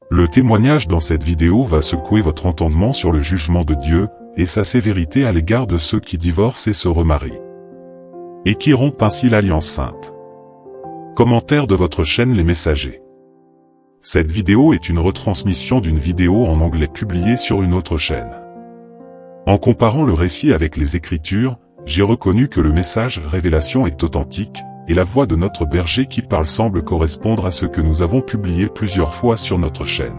Le témoignage dans cette vidéo va secouer votre entendement sur le jugement de Dieu et sa sévérité à l'égard de ceux qui divorcent et se remarient, et qui rompent ainsi l'alliance sainte. Commentaire de votre chaîne Les Messagers. Cette vidéo est une retransmission d'une vidéo en anglais publiée sur une autre chaîne. En comparant le récit avec les Écritures, j'ai reconnu que le message Révélation est authentique, et la voix de notre berger qui parle semble correspondre à ce que nous avons publié plusieurs fois sur notre chaîne.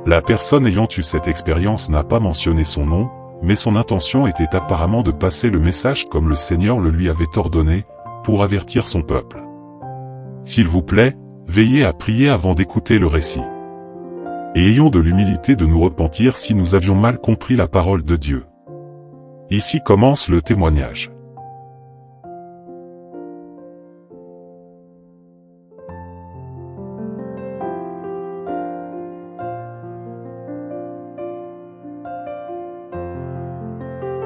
La personne ayant eu cette expérience n'a pas mentionné son nom, mais son intention était apparemment de passer le message comme le Seigneur le lui avait ordonné, pour avertir son peuple. S'il vous plaît, veillez à prier avant d'écouter le récit. Et ayons de l'humilité de nous repentir si nous avions mal compris la parole de Dieu. Ici commence le témoignage.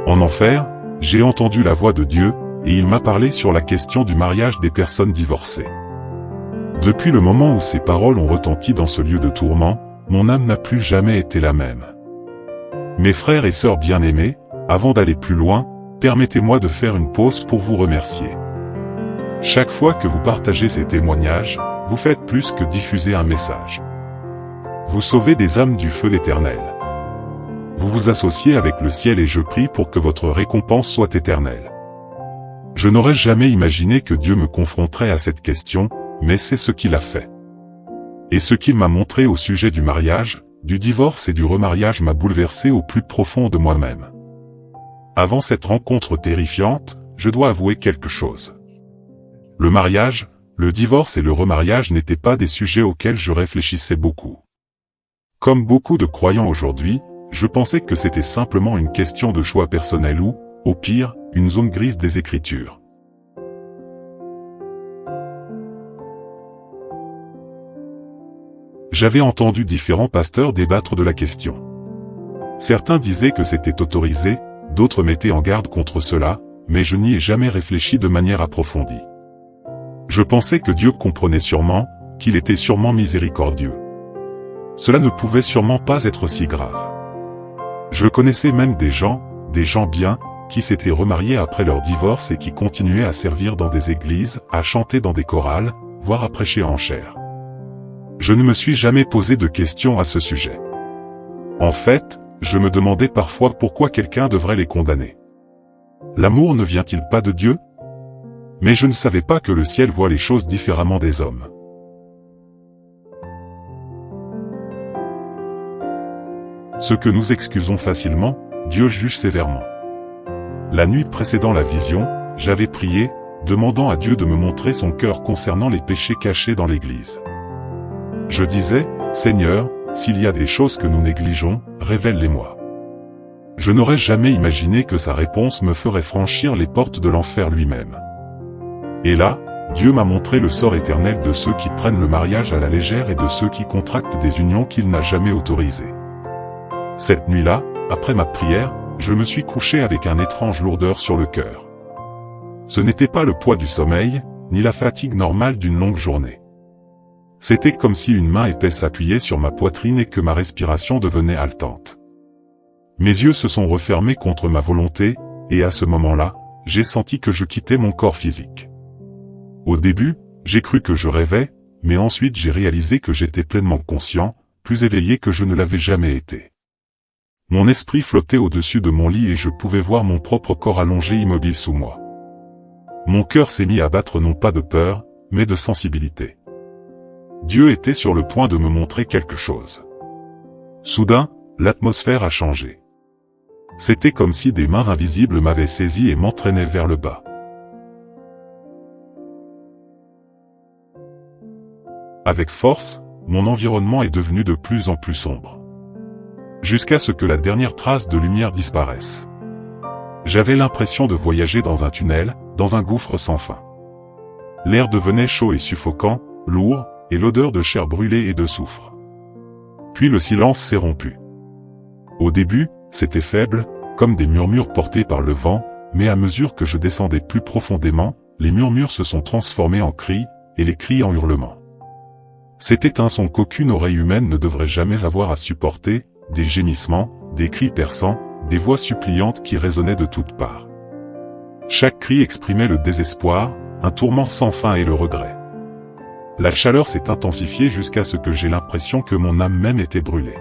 En enfer, j'ai entendu la voix de Dieu, et il m'a parlé sur la question du mariage des personnes divorcées. Depuis le moment où ces paroles ont retenti dans ce lieu de tourment, mon âme n'a plus jamais été la même. Mes frères et sœurs bien-aimés, avant d'aller plus loin, permettez-moi de faire une pause pour vous remercier. Chaque fois que vous partagez ces témoignages, vous faites plus que diffuser un message. Vous sauvez des âmes du feu éternel. Vous vous associez avec le ciel et je prie pour que votre récompense soit éternelle. Je n'aurais jamais imaginé que Dieu me confronterait à cette question, mais c'est ce qu'il a fait. Et ce qu'il m'a montré au sujet du mariage, du divorce et du remariage m'a bouleversé au plus profond de moi-même. Avant cette rencontre terrifiante, je dois avouer quelque chose. Le mariage, le divorce et le remariage n'étaient pas des sujets auxquels je réfléchissais beaucoup. Comme beaucoup de croyants aujourd'hui, je pensais que c'était simplement une question de choix personnel ou, au pire, une zone grise des Écritures. J'avais entendu différents pasteurs débattre de la question. Certains disaient que c'était autorisé, d'autres mettaient en garde contre cela, mais je n'y ai jamais réfléchi de manière approfondie. Je pensais que Dieu comprenait sûrement, qu'il était sûrement miséricordieux. Cela ne pouvait sûrement pas être si grave. Je connaissais même des gens bien, qui s'étaient remariés après leur divorce et qui continuaient à servir dans des églises, à chanter dans des chorales, voire à prêcher en chair. Je ne me suis jamais posé de questions à ce sujet. En fait, je me demandais parfois pourquoi quelqu'un devrait les condamner. L'amour ne vient-il pas de Dieu? Mais je ne savais pas que le ciel voit les choses différemment des hommes. Ce que nous excusons facilement, Dieu juge sévèrement. La nuit précédant la vision, j'avais prié, demandant à Dieu de me montrer son cœur concernant les péchés cachés dans l'Église. Je disais, Seigneur, s'il y a des choses que nous négligeons, révèle-les-moi. Je n'aurais jamais imaginé que sa réponse me ferait franchir les portes de l'enfer lui-même. Et là, Dieu m'a montré le sort éternel de ceux qui prennent le mariage à la légère et de ceux qui contractent des unions qu'il n'a jamais autorisées. Cette nuit-là, après ma prière, je me suis couché avec un étrange lourdeur sur le cœur. Ce n'était pas le poids du sommeil, ni la fatigue normale d'une longue journée. C'était comme si une main épaisse s'appuyait sur ma poitrine et que ma respiration devenait haletante. Mes yeux se sont refermés contre ma volonté, et à ce moment-là, j'ai senti que je quittais mon corps physique. Au début, j'ai cru que je rêvais, mais ensuite j'ai réalisé que j'étais pleinement conscient, plus éveillé que je ne l'avais jamais été. Mon esprit flottait au-dessus de mon lit et je pouvais voir mon propre corps allongé immobile sous moi. Mon cœur s'est mis à battre non pas de peur, mais de sensibilité. Dieu était sur le point de me montrer quelque chose. Soudain, l'atmosphère a changé. C'était comme si des mains invisibles m'avaient saisi et m'entraînaient vers le bas. Avec force, mon environnement est devenu de plus en plus sombre. Jusqu'à ce que la dernière trace de lumière disparaisse. J'avais l'impression de voyager dans un tunnel, dans un gouffre sans fin. L'air devenait chaud et suffocant, lourd, et l'odeur de chair brûlée et de soufre. Puis le silence s'est rompu. Au début, c'était faible, comme des murmures portés par le vent, mais à mesure que je descendais plus profondément, les murmures se sont transformés en cris, et les cris en hurlements. C'était un son qu'aucune oreille humaine ne devrait jamais avoir à supporter, des gémissements, des cris perçants, des voix suppliantes qui résonnaient de toutes parts. Chaque cri exprimait le désespoir, un tourment sans fin et le regret. La chaleur s'est intensifiée jusqu'à ce que j'ai l'impression que mon âme même était brûlée.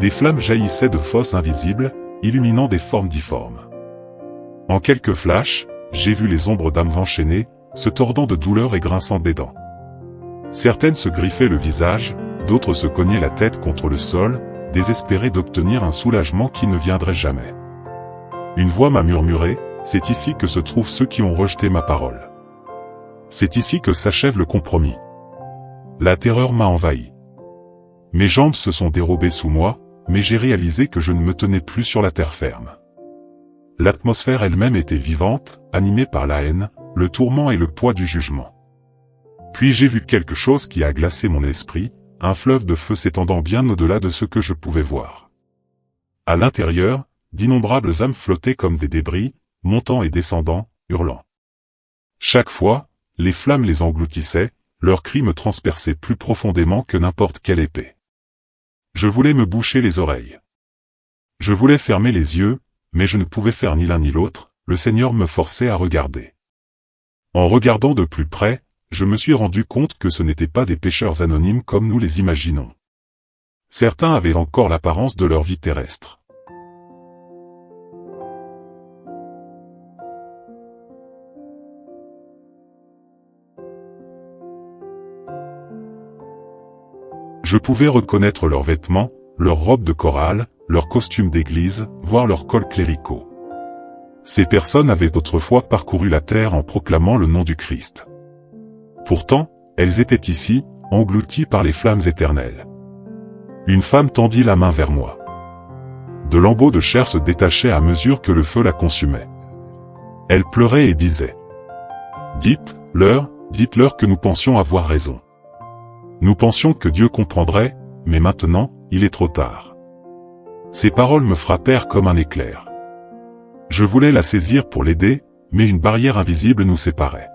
Des flammes jaillissaient de fosses invisibles, illuminant des formes difformes. En quelques flashs, j'ai vu les ombres d'âmes enchaînées, se tordant de douleur et grinçant des dents. Certaines se griffaient le visage, d'autres se cognaient la tête contre le sol, désespérées d'obtenir un soulagement qui ne viendrait jamais. Une voix m'a murmuré, « C'est ici que se trouvent ceux qui ont rejeté ma parole. C'est ici que s'achève le compromis. » La terreur m'a envahi. Mes jambes se sont dérobées sous moi, mais j'ai réalisé que je ne me tenais plus sur la terre ferme. L'atmosphère elle-même était vivante, animée par la haine, le tourment et le poids du jugement. Puis j'ai vu quelque chose qui a glacé mon esprit, un fleuve de feu s'étendant bien au-delà de ce que je pouvais voir. À l'intérieur, d'innombrables âmes flottaient comme des débris, montant et descendant, hurlant. Chaque fois, les flammes les engloutissaient, leurs cris me transperçaient plus profondément que n'importe quelle épée. Je voulais me boucher les oreilles. Je voulais fermer les yeux, mais je ne pouvais faire ni l'un ni l'autre, le Seigneur me forçait à regarder. En regardant de plus près, je me suis rendu compte que ce n'étaient pas des pécheurs anonymes comme nous les imaginons. Certains avaient encore l'apparence de leur vie terrestre. Je pouvais reconnaître leurs vêtements, leurs robes de chorale, leurs costumes d'église, voire leurs cols cléricaux. Ces personnes avaient autrefois parcouru la terre en proclamant le nom du Christ. Pourtant, elles étaient ici, englouties par les flammes éternelles. Une femme tendit la main vers moi. De lambeaux de chair se détachaient à mesure que le feu la consumait. Elle pleurait et disait « Dites-leur que nous pensions avoir raison. Nous pensions que Dieu comprendrait, mais maintenant, il est trop tard. » Ces paroles me frappèrent comme un éclair. Je voulais la saisir pour l'aider, mais une barrière invisible nous séparait.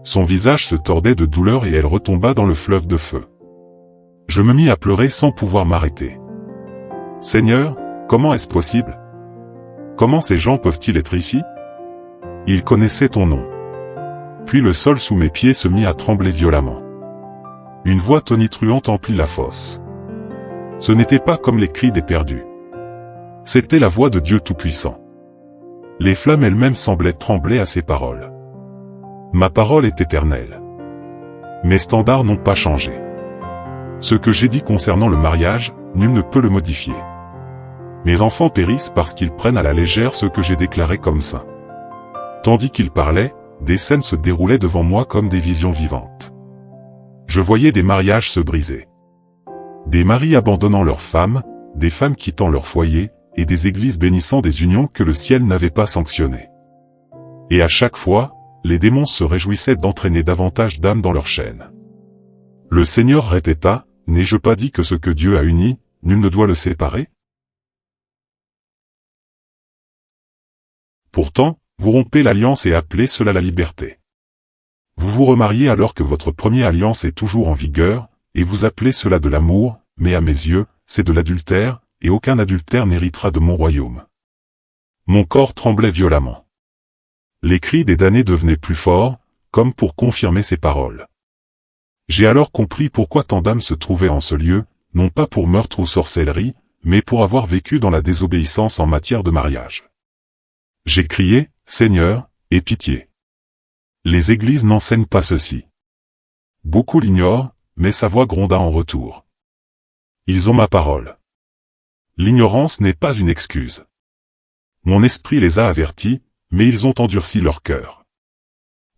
Son visage se tordait de douleur et elle retomba dans le fleuve de feu. Je me mis à pleurer sans pouvoir m'arrêter. « Seigneur, comment est-ce possible? Comment ces gens peuvent-ils être ici? Ils connaissaient ton nom. » Puis le sol sous mes pieds se mit à trembler violemment. Une voix tonitruante emplit la fosse. Ce n'était pas comme les cris des perdus. C'était la voix de Dieu Tout-Puissant. Les flammes elles-mêmes semblaient trembler à ses paroles. Ma parole est éternelle. Mes standards n'ont pas changé. Ce que j'ai dit concernant le mariage, nul ne peut le modifier. Mes enfants périssent parce qu'ils prennent à la légère ce que j'ai déclaré comme saint. Tandis qu'ils parlaient, des scènes se déroulaient devant moi comme des visions vivantes. Je voyais des mariages se briser. Des maris abandonnant leurs femmes, des femmes quittant leur foyer, et des églises bénissant des unions que le ciel n'avait pas sanctionnées. Et à chaque fois, les démons se réjouissaient d'entraîner davantage d'âmes dans leurs chaînes. Le Seigneur répéta, « N'ai-je pas dit que ce que Dieu a uni, nul ne doit le séparer? Pourtant, vous rompez l'alliance et appelez cela la liberté. Vous vous remariez alors que votre première alliance est toujours en vigueur, et vous appelez cela de l'amour, mais à mes yeux, c'est de l'adultère, et aucun adultère n'héritera de mon royaume. » Mon corps tremblait violemment. Les cris des damnés devenaient plus forts, comme pour confirmer ces paroles. J'ai alors compris pourquoi tant d'âmes se trouvaient en ce lieu, non pas pour meurtre ou sorcellerie, mais pour avoir vécu dans la désobéissance en matière de mariage. J'ai crié, « Seigneur, aie pitié. » Les églises n'enseignent pas ceci. Beaucoup l'ignorent, mais sa voix gronda en retour. Ils ont ma parole. L'ignorance n'est pas une excuse. Mon esprit les a avertis, mais ils ont endurci leur cœur.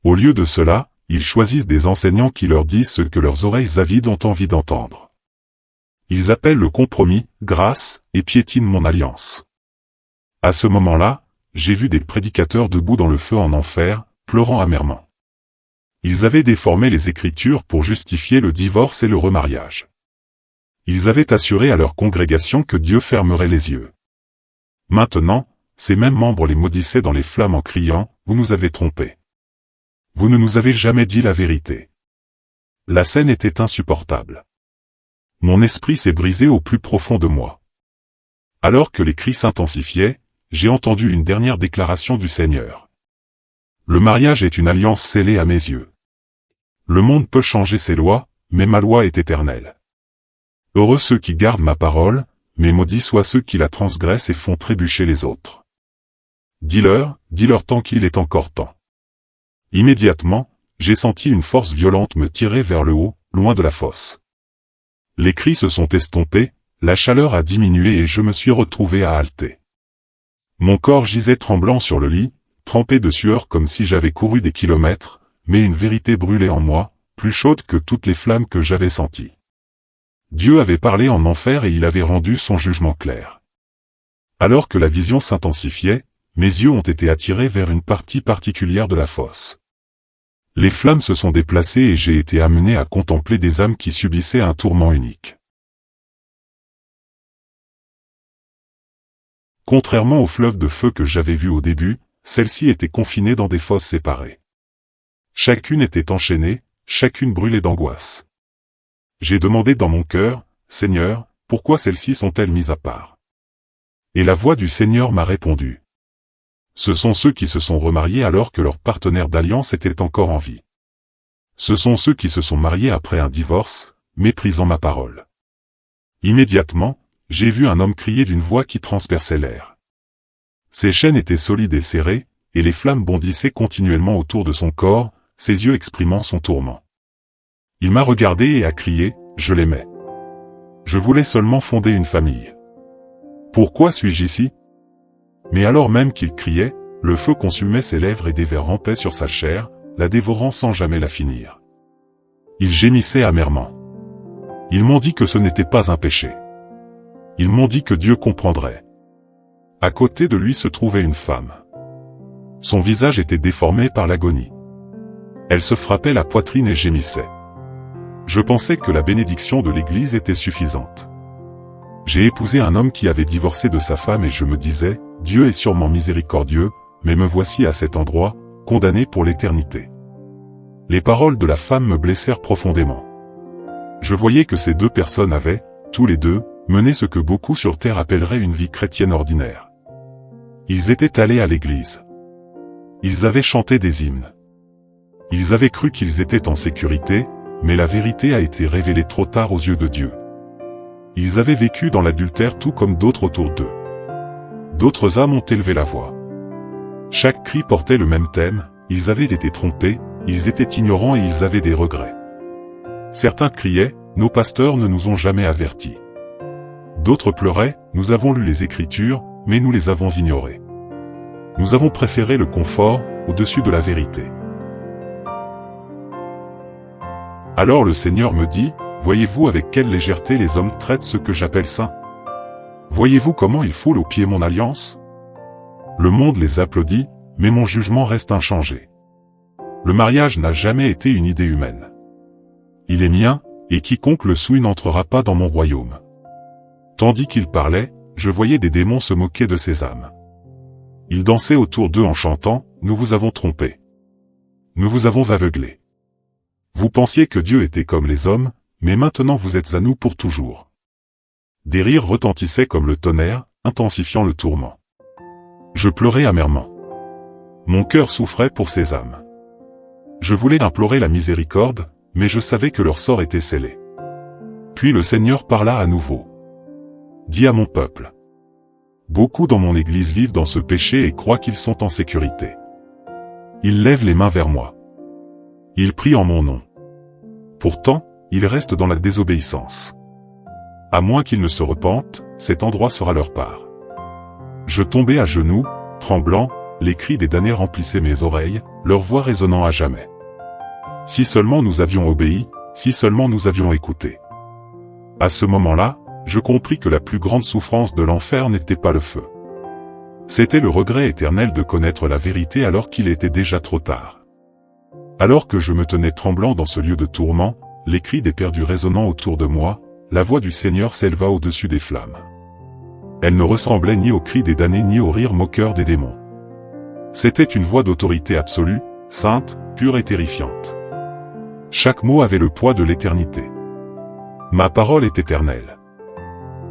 Au lieu de cela, ils choisissent des enseignants qui leur disent ce que leurs oreilles avides ont envie d'entendre. Ils appellent le compromis, grâce, et piétinent mon alliance. À ce moment-là, j'ai vu des prédicateurs debout dans le feu en enfer, pleurant amèrement. Ils avaient déformé les Écritures pour justifier le divorce et le remariage. Ils avaient assuré à leur congrégation que Dieu fermerait les yeux. Maintenant, ces mêmes membres les maudissaient dans les flammes en criant, « Vous nous avez trompés. Vous ne nous avez jamais dit la vérité. La scène était insupportable. Mon esprit s'est brisé au plus profond de moi. Alors que les cris s'intensifiaient, j'ai entendu une dernière déclaration du Seigneur. Le mariage est une alliance scellée à mes yeux. Le monde peut changer ses lois, mais ma loi est éternelle. Heureux ceux qui gardent ma parole, mais maudits soient ceux qui la transgressent et font trébucher les autres. Dis-leur tant qu'il est encore temps. Immédiatement, j'ai senti une force violente me tirer vers le haut, loin de la fosse. Les cris se sont estompés, la chaleur a diminué et je me suis retrouvé à halter. Mon corps gisait tremblant sur le lit, trempé de sueur comme si j'avais couru des kilomètres, mais une vérité brûlait en moi, plus chaude que toutes les flammes que j'avais senties. Dieu avait parlé en enfer et il avait rendu son jugement clair. Alors que la vision s'intensifiait, mes yeux ont été attirés vers une partie particulière de la fosse. Les flammes se sont déplacées et j'ai été amené à contempler des âmes qui subissaient un tourment unique. Contrairement au fleuve de feu que j'avais vu au début, celles-ci étaient confinées dans des fosses séparées. Chacune était enchaînée, chacune brûlait d'angoisse. J'ai demandé dans mon cœur, « Seigneur, pourquoi celles-ci sont-elles mises à part ?» Et la voix du Seigneur m'a répondu. Ce sont ceux qui se sont remariés alors que leur partenaire d'alliance était encore en vie. Ce sont ceux qui se sont mariés après un divorce, méprisant ma parole. Immédiatement, j'ai vu un homme crier d'une voix qui transperçait l'air. Ses chaînes étaient solides et serrées, et les flammes bondissaient continuellement autour de son corps, ses yeux exprimant son tourment. Il m'a regardé et a crié, « Je l'aimais. Je voulais seulement fonder une famille. Pourquoi suis-je ici ?» Mais alors même qu'il criait, le feu consumait ses lèvres et des vers rampaient sur sa chair, la dévorant sans jamais la finir. Il gémissait amèrement. Ils m'ont dit que ce n'était pas un péché. Ils m'ont dit que Dieu comprendrait. À côté de lui se trouvait une femme. Son visage était déformé par l'agonie. Elle se frappait la poitrine et gémissait. Je pensais que la bénédiction de l'Église était suffisante. J'ai épousé un homme qui avait divorcé de sa femme et je me disais, Dieu est sûrement miséricordieux, mais me voici à cet endroit, condamné pour l'éternité. Les paroles de la femme me blessèrent profondément. Je voyais que ces deux personnes avaient, tous les deux, mené ce que beaucoup sur terre appelleraient une vie chrétienne ordinaire. Ils étaient allés à l'église. Ils avaient chanté des hymnes. Ils avaient cru qu'ils étaient en sécurité, mais la vérité a été révélée trop tard aux yeux de Dieu. Ils avaient vécu dans l'adultère tout comme d'autres autour d'eux. D'autres âmes ont élevé la voix. Chaque cri portait le même thème, ils avaient été trompés, ils étaient ignorants et ils avaient des regrets. Certains criaient, nos pasteurs ne nous ont jamais avertis. D'autres pleuraient, nous avons lu les Écritures, mais nous les avons ignorées. Nous avons préféré le confort, au-dessus de la vérité. Alors le Seigneur me dit, voyez-vous avec quelle légèreté les hommes traitent ce que j'appelle saint? Voyez-vous comment ils foulent aux pieds mon alliance? Le monde les applaudit, mais mon jugement reste inchangé. Le mariage n'a jamais été une idée humaine. Il est mien, et quiconque le souille n'entrera pas dans mon royaume. Tandis qu'il parlait, je voyais des démons se moquer de ces âmes. Ils dansaient autour d'eux en chantant, « Nous vous avons trompés. Nous vous avons aveuglés. Vous pensiez que Dieu était comme les hommes, mais maintenant vous êtes à nous pour toujours. » Des rires retentissaient comme le tonnerre, intensifiant le tourment. Je pleurais amèrement. Mon cœur souffrait pour ces âmes. Je voulais implorer la miséricorde, mais je savais que leur sort était scellé. Puis le Seigneur parla à nouveau. Dis à mon peuple. Beaucoup dans mon église vivent dans ce péché et croient qu'ils sont en sécurité. Ils lèvent les mains vers moi. Ils prient en mon nom. Pourtant, ils restent dans la désobéissance. À moins qu'ils ne se repentent, cet endroit sera leur part. Je tombais à genoux, tremblant, les cris des damnés remplissaient mes oreilles, leur voix résonnant à jamais. Si seulement nous avions obéi, si seulement nous avions écouté. À ce moment-là, je compris que la plus grande souffrance de l'enfer n'était pas le feu. C'était le regret éternel de connaître la vérité alors qu'il était déjà trop tard. Alors que je me tenais tremblant dans ce lieu de tourment, les cris des perdus résonnant autour de moi, la voix du Seigneur s'éleva au-dessus des flammes. Elle ne ressemblait ni aux cris des damnés ni aux rires moqueurs des démons. C'était une voix d'autorité absolue, sainte, pure et terrifiante. Chaque mot avait le poids de l'éternité. Ma parole est éternelle.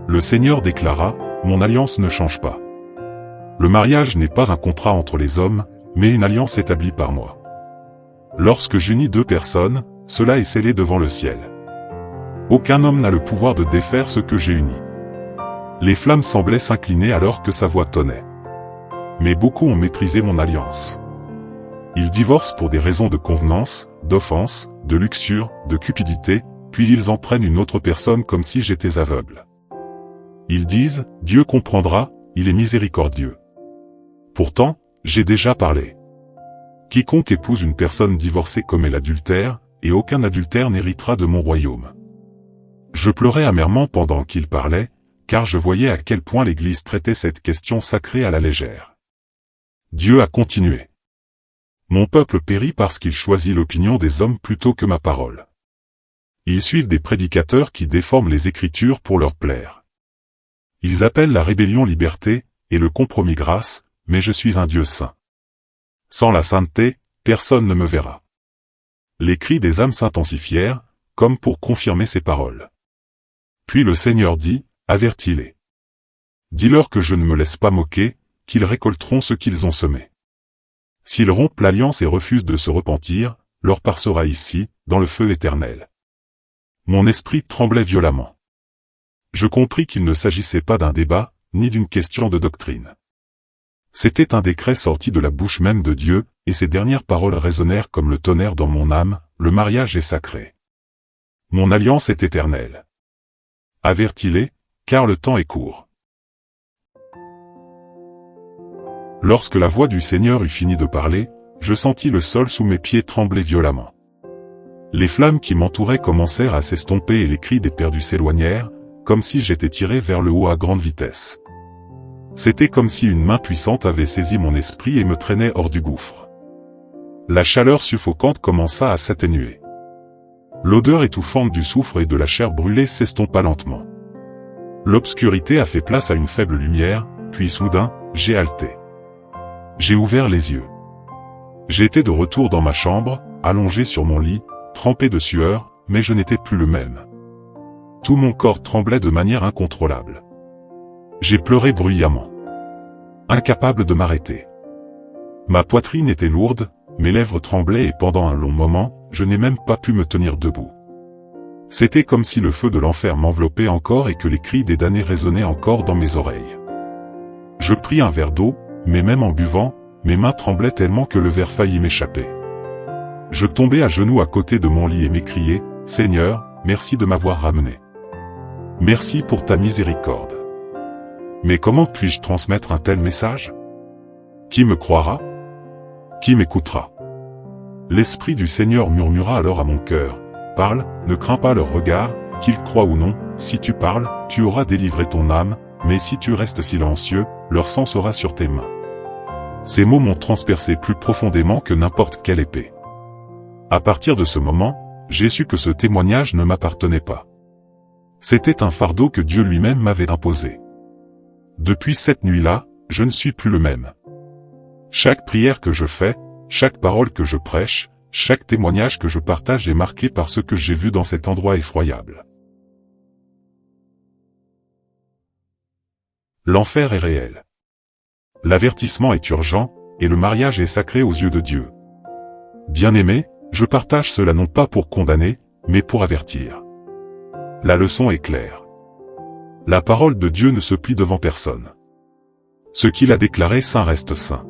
Le Seigneur déclara, mon alliance ne change pas. Le mariage n'est pas un contrat entre les hommes, mais une alliance établie par moi. Lorsque j'unis deux personnes, cela est scellé devant le ciel. Aucun homme n'a le pouvoir de défaire ce que j'ai uni. Les flammes semblaient s'incliner alors que sa voix tonnait. Mais beaucoup ont méprisé mon alliance. Ils divorcent pour des raisons de convenance, d'offense, de luxure, de cupidité, puis ils en prennent une autre personne comme si j'étais aveugle. Ils disent, Dieu comprendra, il est miséricordieux. Pourtant, j'ai déjà parlé. Quiconque épouse une personne divorcée commet l'adultère, et aucun adultère n'héritera de mon royaume. Je pleurais amèrement pendant qu'il parlait, car je voyais à quel point l'Église traitait cette question sacrée à la légère. Dieu a continué. Mon peuple périt parce qu'il choisit l'opinion des hommes plutôt que ma parole. Ils suivent des prédicateurs qui déforment les Écritures pour leur plaire. Ils appellent la rébellion liberté, et le compromis grâce, mais je suis un Dieu saint. Sans la sainteté, personne ne me verra. Les cris des âmes s'intensifièrent, comme pour confirmer ces paroles. Puis le Seigneur dit, avertis-les. Dis-leur que je ne me laisse pas moquer, qu'ils récolteront ce qu'ils ont semé. S'ils rompent l'alliance et refusent de se repentir, leur part sera ici, dans le feu éternel. Mon esprit tremblait violemment. Je compris qu'il ne s'agissait pas d'un débat, ni d'une question de doctrine. C'était un décret sorti de la bouche même de Dieu, et ces dernières paroles résonnèrent comme le tonnerre dans mon âme, le mariage est sacré. Mon alliance est éternelle. Avertis-les, car le temps est court. Lorsque la voix du Seigneur eut fini de parler, je sentis le sol sous mes pieds trembler violemment. Les flammes qui m'entouraient commencèrent à s'estomper et les cris des perdus s'éloignèrent, comme si j'étais tiré vers le haut à grande vitesse. C'était comme si une main puissante avait saisi mon esprit et me traînait hors du gouffre. La chaleur suffocante commença à s'atténuer. L'odeur étouffante du soufre et de la chair brûlée s'estompa lentement. L'obscurité a fait place à une faible lumière, puis soudain, j'ai halté. J'ai ouvert les yeux. J'étais de retour dans ma chambre, allongé sur mon lit, trempé de sueur, mais je n'étais plus le même. Tout mon corps tremblait de manière incontrôlable. J'ai pleuré bruyamment. Incapable de m'arrêter. Ma poitrine était lourde, mes lèvres tremblaient et pendant un long moment, je n'ai même pas pu me tenir debout. C'était comme si le feu de l'enfer m'enveloppait encore et que les cris des damnés résonnaient encore dans mes oreilles. Je pris un verre d'eau, mais même en buvant, mes mains tremblaient tellement que le verre faillit m'échapper. Je tombai à genoux à côté de mon lit et m'écriai, « Seigneur, merci de m'avoir ramené. Merci pour ta miséricorde. » Mais comment puis-je transmettre un tel message? Qui me croira? Qui m'écoutera? L'Esprit du Seigneur murmura alors à mon cœur, « Parle, ne crains pas leur regard, qu'ils croient ou non, si tu parles, tu auras délivré ton âme, mais si tu restes silencieux, leur sang sera sur tes mains. » Ces mots m'ont transpercé plus profondément que n'importe quelle épée. À partir de ce moment, j'ai su que ce témoignage ne m'appartenait pas. C'était un fardeau que Dieu lui-même m'avait imposé. Depuis cette nuit-là, je ne suis plus le même. Chaque prière que je fais, chaque parole que je prêche, chaque témoignage que je partage est marqué par ce que j'ai vu dans cet endroit effroyable. L'enfer est réel. L'avertissement est urgent, et le mariage est sacré aux yeux de Dieu. Bien-aimés, je partage cela non pas pour condamner, mais pour avertir. La leçon est claire. La parole de Dieu ne se plie devant personne. Ce qu'il a déclaré saint reste saint.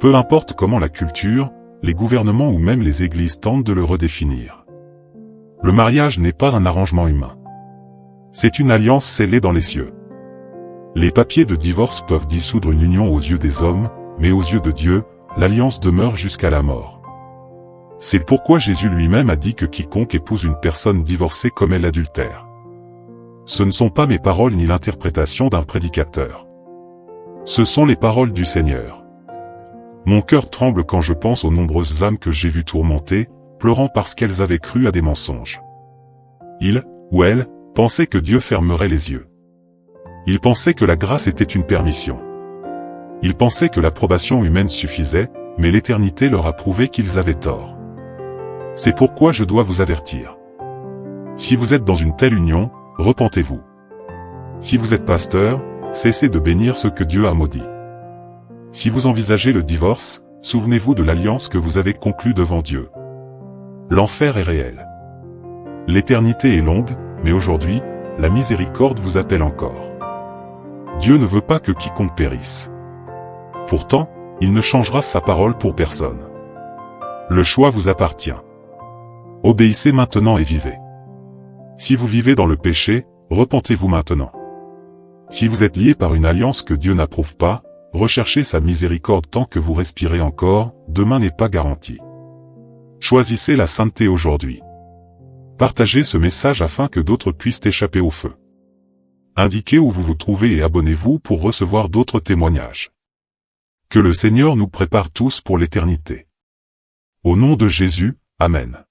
Peu importe comment la culture, les gouvernements ou même les églises tentent de le redéfinir. Le mariage n'est pas un arrangement humain. C'est une alliance scellée dans les cieux. Les papiers de divorce peuvent dissoudre une union aux yeux des hommes, mais aux yeux de Dieu, l'alliance demeure jusqu'à la mort. C'est pourquoi Jésus lui-même a dit que quiconque épouse une personne divorcée commet l'adultère. Ce ne sont pas mes paroles ni l'interprétation d'un prédicateur. Ce sont les paroles du Seigneur. Mon cœur tremble quand je pense aux nombreuses âmes que j'ai vues tourmentées, pleurant parce qu'elles avaient cru à des mensonges. Ils, ou elles, pensaient que Dieu fermerait les yeux. Ils pensaient que la grâce était une permission. Ils pensaient que l'approbation humaine suffisait, mais l'éternité leur a prouvé qu'ils avaient tort. C'est pourquoi je dois vous avertir. Si vous êtes dans une telle union, repentez-vous. Si vous êtes pasteur, cessez de bénir ce que Dieu a maudit. Si vous envisagez le divorce, souvenez-vous de l'alliance que vous avez conclue devant Dieu. L'enfer est réel. L'éternité est longue, mais aujourd'hui, la miséricorde vous appelle encore. Dieu ne veut pas que quiconque périsse. Pourtant, il ne changera sa parole pour personne. Le choix vous appartient. Obéissez maintenant et vivez. Si vous vivez dans le péché, repentez-vous maintenant. Si vous êtes lié par une alliance que Dieu n'approuve pas, recherchez sa miséricorde tant que vous respirez encore, demain n'est pas garanti. Choisissez la sainteté aujourd'hui. Partagez ce message afin que d'autres puissent échapper au feu. Indiquez où vous vous trouvez et abonnez-vous pour recevoir d'autres témoignages. Que le Seigneur nous prépare tous pour l'éternité. Au nom de Jésus, Amen.